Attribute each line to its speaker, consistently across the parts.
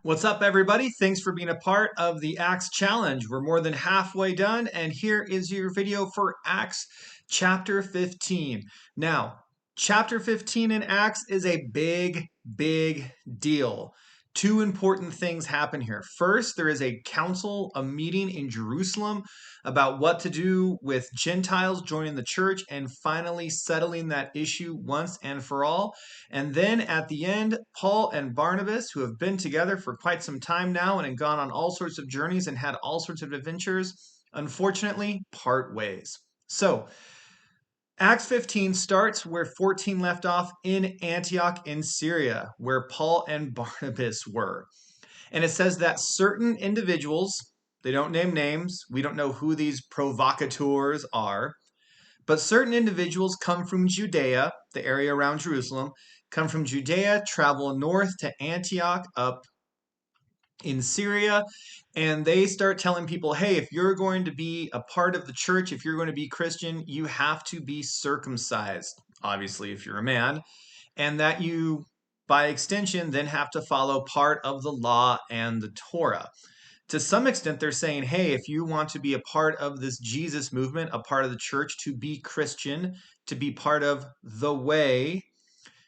Speaker 1: What's up, everybody? Thanks for being a part of the Acts Challenge. We're more than halfway done, and here is your video for Acts chapter 15. Now, chapter 15 in Acts is a big, big deal. Two important things happen here. First, there is a council, a meeting in Jerusalem about what to do with Gentiles joining the church and finally settling that issue once and for all. And then at the end, Paul and Barnabas, who have been together for quite some time now and have gone on all sorts of journeys and had all sorts of adventures, unfortunately, part ways. So, Acts 15 starts where 14 left off in Antioch in Syria, where Paul and Barnabas were. And it says that certain individuals, they don't name names, we don't know who these provocateurs are, but certain individuals come from Judea, the area around Jerusalem, come from Judea, travel north to Antioch up in Syria, and they start telling people, hey, if you're going to be a part of the church, if you're going to be Christian, you have to be circumcised, obviously, if you're a man, and that you, by extension, then have to follow part of the law and the Torah. To some extent, they're saying, hey, if you want to be a part of this Jesus movement, a part of the church, to be Christian, to be part of the way,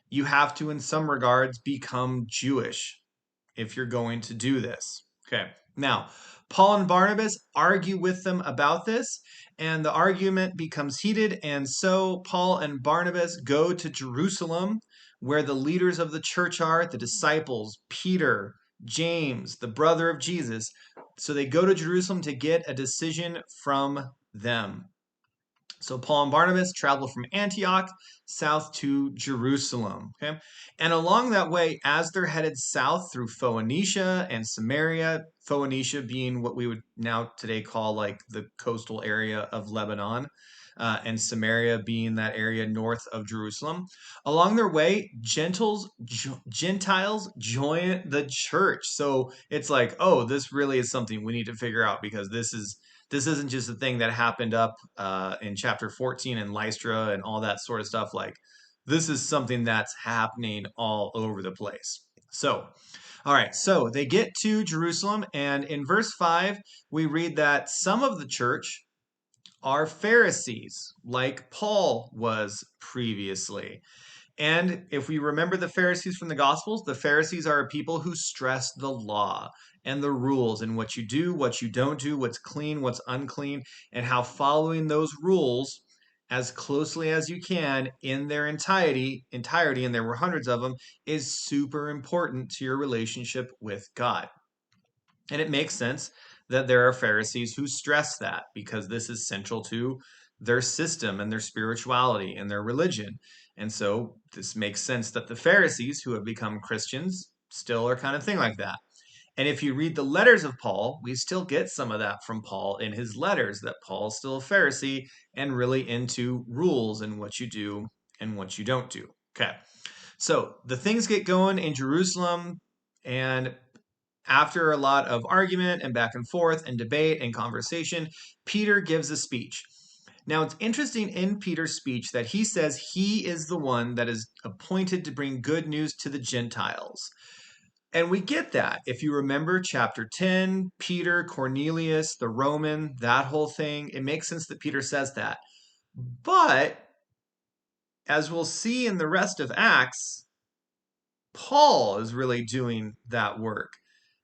Speaker 1: you have to, in some regards, become Jewish if you're going to do this. Okay, now, Paul and Barnabas argue with them about this, and the argument becomes heated, and so Paul and Barnabas go to Jerusalem, where the leaders of the church are, the disciples, Peter, James, the brother of Jesus. So they go to Jerusalem to get a decision from them. So Paul and Barnabas travel from Antioch south to Jerusalem. Okay. And along that way, as they're headed south through Phoenicia and Samaria, Phoenicia being what we would now today call like the coastal area of Lebanon, and Samaria being that area north of Jerusalem. Along their way, Gentiles join the church. So it's like, oh, this really is something we need to figure out, because this isn't just a thing that happened up in chapter 14 in Lystra and all that sort of stuff. Like, this is something that's happening all over the place. So, all right, so they get to Jerusalem, and in verse 5, we read that some of the church are Pharisees, like Paul was previously. And if we remember the Pharisees from the Gospels, the Pharisees are people who stress the law and the rules and what you do, what you don't do, what's clean, what's unclean, and how following those rules as closely as you can in their entirety, and there were hundreds of them, is super important to your relationship with God. And it makes sense that there are Pharisees who stress that, because this is central to their system and their spirituality and their religion. And so this makes sense that the Pharisees who have become Christians still are kind of thing like that. And if you read the letters of Paul, we still get some of that from Paul in his letters, that Paul's still a Pharisee and really into rules and what you do and what you don't do. Okay. So the things get going in Jerusalem, and after a lot of argument and back and forth and debate and conversation, Peter gives a speech. Now, it's interesting in Peter's speech that he says he is the one that is appointed to bring good news to the Gentiles. And we get that. If you remember chapter 10, Peter, Cornelius, the Roman, that whole thing, it makes sense that Peter says that. But as we'll see in the rest of Acts, Paul is really doing that work.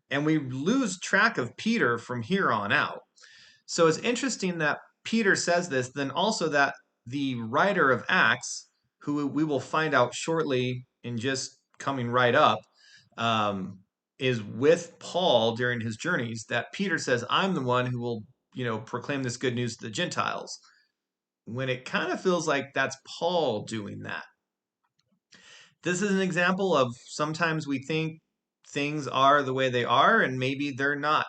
Speaker 1: And we lose track of Peter from here on out. So it's interesting that Peter says this, then also that the writer of Acts, who we will find out shortly in just coming right up, is with Paul during his journeys, that Peter says, I'm the one who will, proclaim this good news to the Gentiles, when it kind of feels like that's Paul doing that. This is an example of sometimes we think things are the way they are, and maybe they're not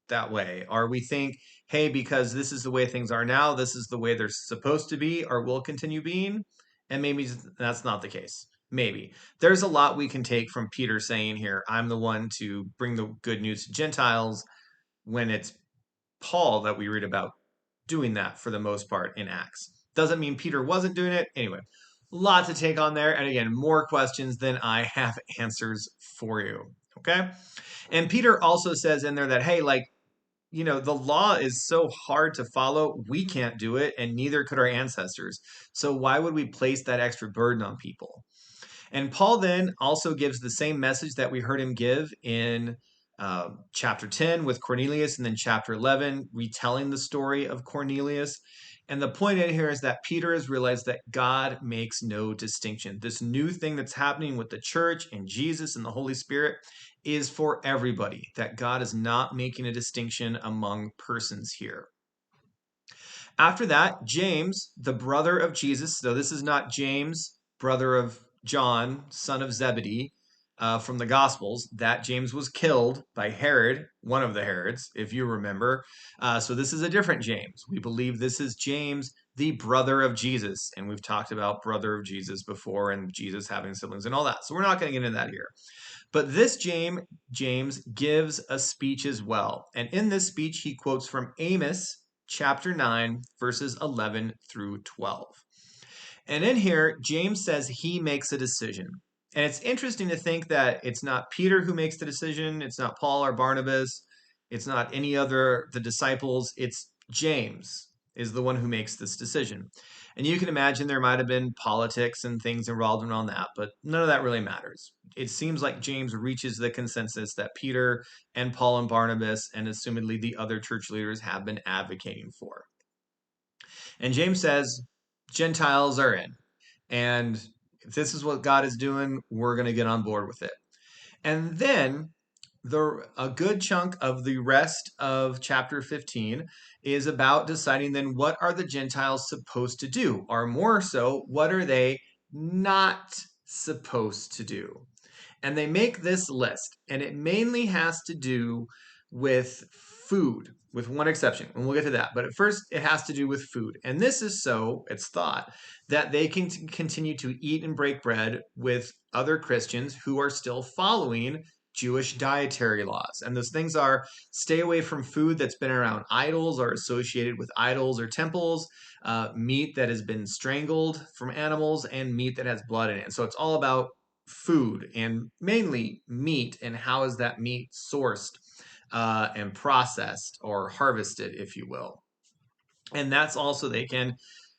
Speaker 1: that way. Or we think, hey, because this is the way things are now, this is the way they're supposed to be or will continue being. And maybe that's not the case. Maybe. There's a lot we can take from Peter saying here, I'm the one to bring the good news to Gentiles, when it's Paul that we read about doing that for the most part in Acts. Doesn't mean Peter wasn't doing it. Anyway, lot to take on there. And again, more questions than I have answers for you. Okay. And Peter also says in there that, hey, like, the law is so hard to follow. We can't do it, and neither could our ancestors. So why would we place that extra burden on people? And Paul then also gives the same message that we heard him give in chapter 10 with Cornelius, and then chapter 11, retelling the story of Cornelius. And the point in here is that Peter has realized that God makes no distinction. This new thing that's happening with the church and Jesus and the Holy Spirit is for everybody, that God is not making a distinction among persons here. After that, James, the brother of Jesus, so this is not James, brother of John, son of Zebedee, from the Gospels. That James was killed by Herod, one of the Herods, if you remember. So this is a different James. We believe this is James, the brother of Jesus. And we've talked about brother of Jesus before and Jesus having siblings and all that. So we're not going to get into that here. But this James gives a speech as well. And in this speech, he quotes from Amos chapter 9, verses 11 through 12. And in here, James says he makes a decision. And it's interesting to think that it's not Peter who makes the decision, it's not Paul or Barnabas, it's not any other the disciples, it's James is the one who makes this decision. And you can imagine there might have been politics and things involved around that, but none of that really matters. It seems like James reaches the consensus that Peter and Paul and Barnabas and assumedly the other church leaders have been advocating for. And James says, Gentiles are in. And if this is what God is doing, we're going to get on board with it. And then a good chunk of the rest of chapter 15 is about deciding then what are the Gentiles supposed to do? Or more so, what are they not supposed to do? And they make this list, and it mainly has to do with food, with one exception, and we'll get to that. But at first, it has to do with food. And this is so, it's thought, that they can continue to eat and break bread with other Christians who are still following Jewish dietary laws. And those things are stay away from food that's been around idols or associated with idols or temples, meat that has been strangled from animals, and meat that has blood in it. So it's all about food and mainly meat and how is that meat sourced and processed or harvested, if you will. And that's also they can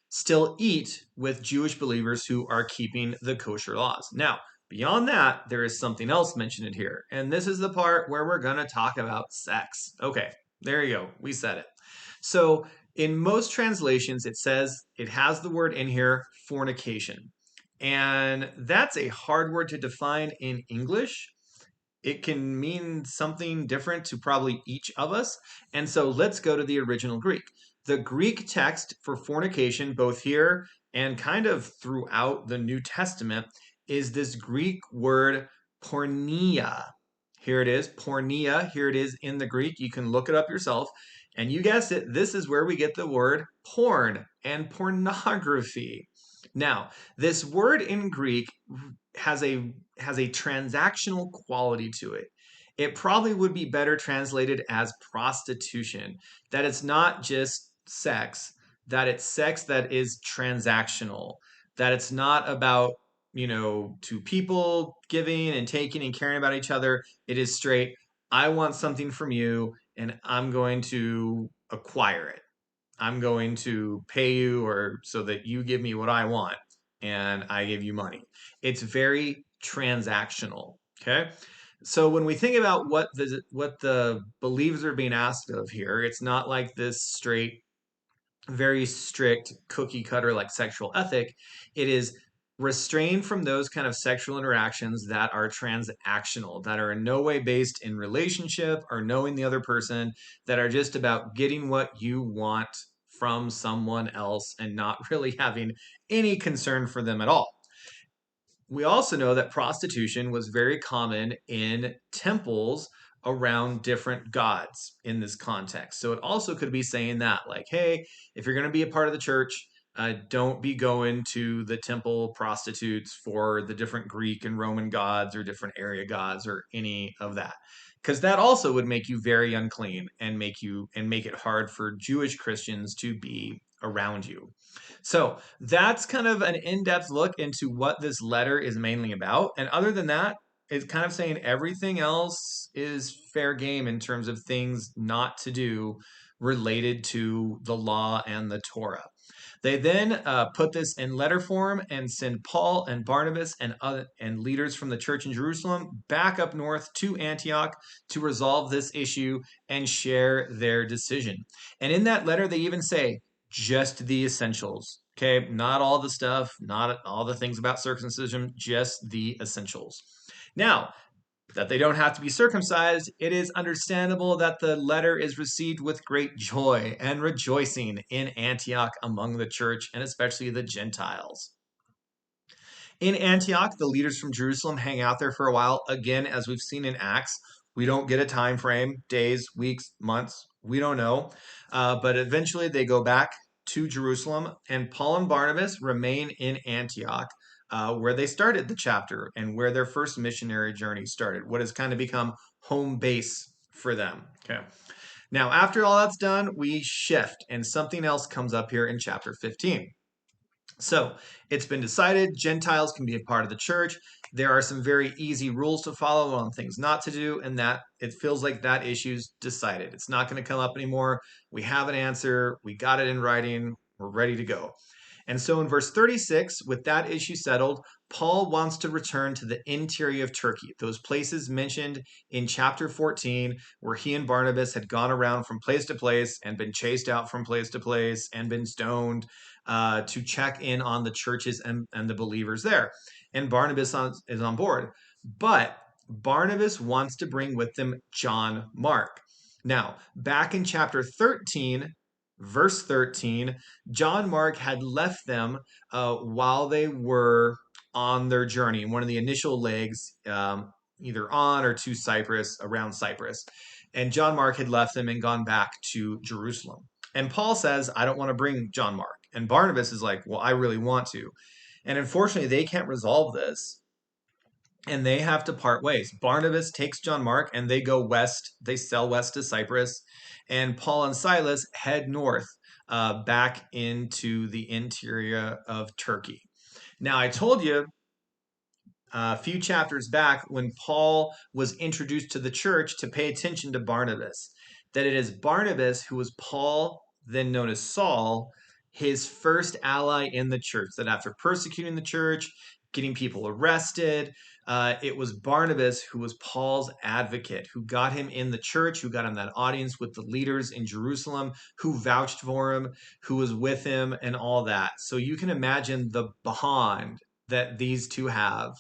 Speaker 1: still eat with Jewish believers who are keeping the kosher laws. Now, beyond that, there is something else mentioned here. And this is the part where we're going to talk about sex. Okay, there you go. We said it. So in most translations, it says it has the word in here, fornication. And that's a hard word to define in English. It can mean something different to probably each of us. And so let's go to the original Greek. The Greek text for fornication, both here and kind of throughout the New Testament, is this Greek word porneia. Here it is, porneia. Here it is in the Greek. You can look it up yourself. And you guessed it, this is where we get the word porn and pornography. Now, this word in Greek has a transactional quality to it. It probably would be better translated as prostitution, that it's not just sex, that it's sex that is transactional, that it's not about, two people giving and taking and caring about each other. It is straight, I want something from you and I'm going to acquire it. I'm going to pay you or so that you give me what I want and I give you money. It's very transactional. Okay. So when we think about what the believers are being asked of here, it's not like this straight, very strict cookie cutter like sexual ethic. It is restrained from those kind of sexual interactions that are transactional, that are in no way based in relationship or knowing the other person, that are just about getting what you want from someone else and not really having any concern for them at all. We also know that prostitution was very common in temples around different gods in this context. So it also could be saying that, like, hey, if you're going to be a part of the church, Don't be going to the temple prostitutes for the different Greek and Roman gods or different area gods or any of that. Because that also would make you very unclean and make it hard for Jewish Christians to be around you. So that's kind of an in-depth look into what this letter is mainly about. And other than that, it's kind of saying everything else is fair game in terms of things not to do related to the law and the Torah. They then put this in letter form and send Paul and Barnabas and leaders from the church in Jerusalem back up north to Antioch to resolve this issue and share their decision. And in that letter, they even say just the essentials. Okay, not all the stuff, not all the things about circumcision, just the essentials. Now, that they don't have to be circumcised, it is understandable that the letter is received with great joy and rejoicing in Antioch among the church and especially the Gentiles. In Antioch, the leaders from Jerusalem hang out there for a while. Again, as we've seen in Acts, we don't get a time frame, days, weeks, months, we don't know. But eventually they go back to Jerusalem, and Paul and Barnabas remain in Antioch, where they started the chapter and where their first missionary journey started, what has kind of become home base for them. Okay. Now, after all that's done, we shift, and something else comes up here in chapter 15. So it's been decided Gentiles can be a part of the church. There are some very easy rules to follow on things not to do, and that it feels like that issue's decided. It's not going to come up anymore. We have an answer. We got it in writing. We're ready to go. And so in verse 36, with that issue settled, Paul wants to return to the interior of Turkey, those places mentioned in chapter 14, where he and Barnabas had gone around from place to place and been chased out from place to place and been stoned to check in on the churches and the believers there. And Barnabas is on board. But Barnabas wants to bring with them John Mark. Now, back in chapter 13, verse 13, John Mark had left them while they were on their journey, one of the initial legs, either on or to Cyprus, around Cyprus. And John Mark had left them and gone back to Jerusalem. And Paul says, I don't want to bring John Mark. And Barnabas is like, well, I really want to. And unfortunately, they can't resolve this and they have to part ways. Barnabas takes John Mark and they go west. They sail west to Cyprus. And Paul and Silas head north back into the interior of Turkey. Now, I told you a few chapters back when Paul was introduced to the church to pay attention to Barnabas, that it is Barnabas who was Paul, then known as Saul, his first ally in the church. That after persecuting the church, getting people arrested, it was Barnabas who was Paul's advocate, who got him in the church, who got him that audience with the leaders in Jerusalem, who vouched for him, who was with him, and all that. So you can imagine the bond that these two have,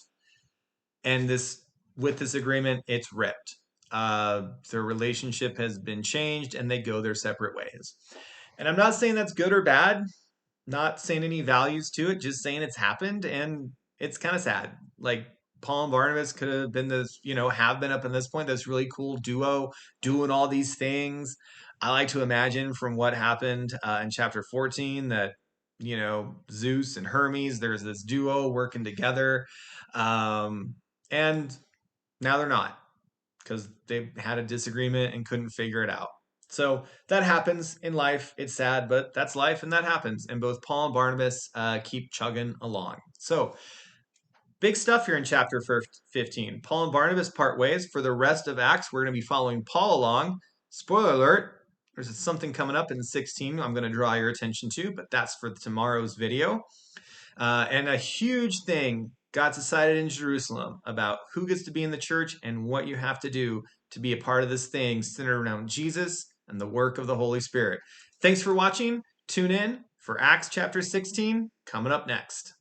Speaker 1: and this with this agreement, it's ripped. Their relationship has been changed, and they go their separate ways. And I'm not saying that's good or bad, not saying any values to it, just saying it's happened, and it's kind of sad. Like Paul and Barnabas could have been this, have been up in this point, this really cool duo doing all these things. I like to imagine from what happened in chapter 14 that Zeus and Hermes, there's this duo working together. And now they're not because they had a disagreement and couldn't figure it out. So that happens in life. It's sad, but that's life and that happens. And both Paul and Barnabas keep chugging along. So big stuff here in chapter 15. Paul and Barnabas part ways. For the rest of Acts, we're going to be following Paul along. Spoiler alert, there's something coming up in 16 I'm going to draw your attention to, but that's for tomorrow's video. And a huge thing got decided in Jerusalem about who gets to be in the church and what you have to do to be a part of this thing centered around Jesus and the work of the Holy Spirit. Thanks for watching. Tune in for Acts chapter 16 coming up next.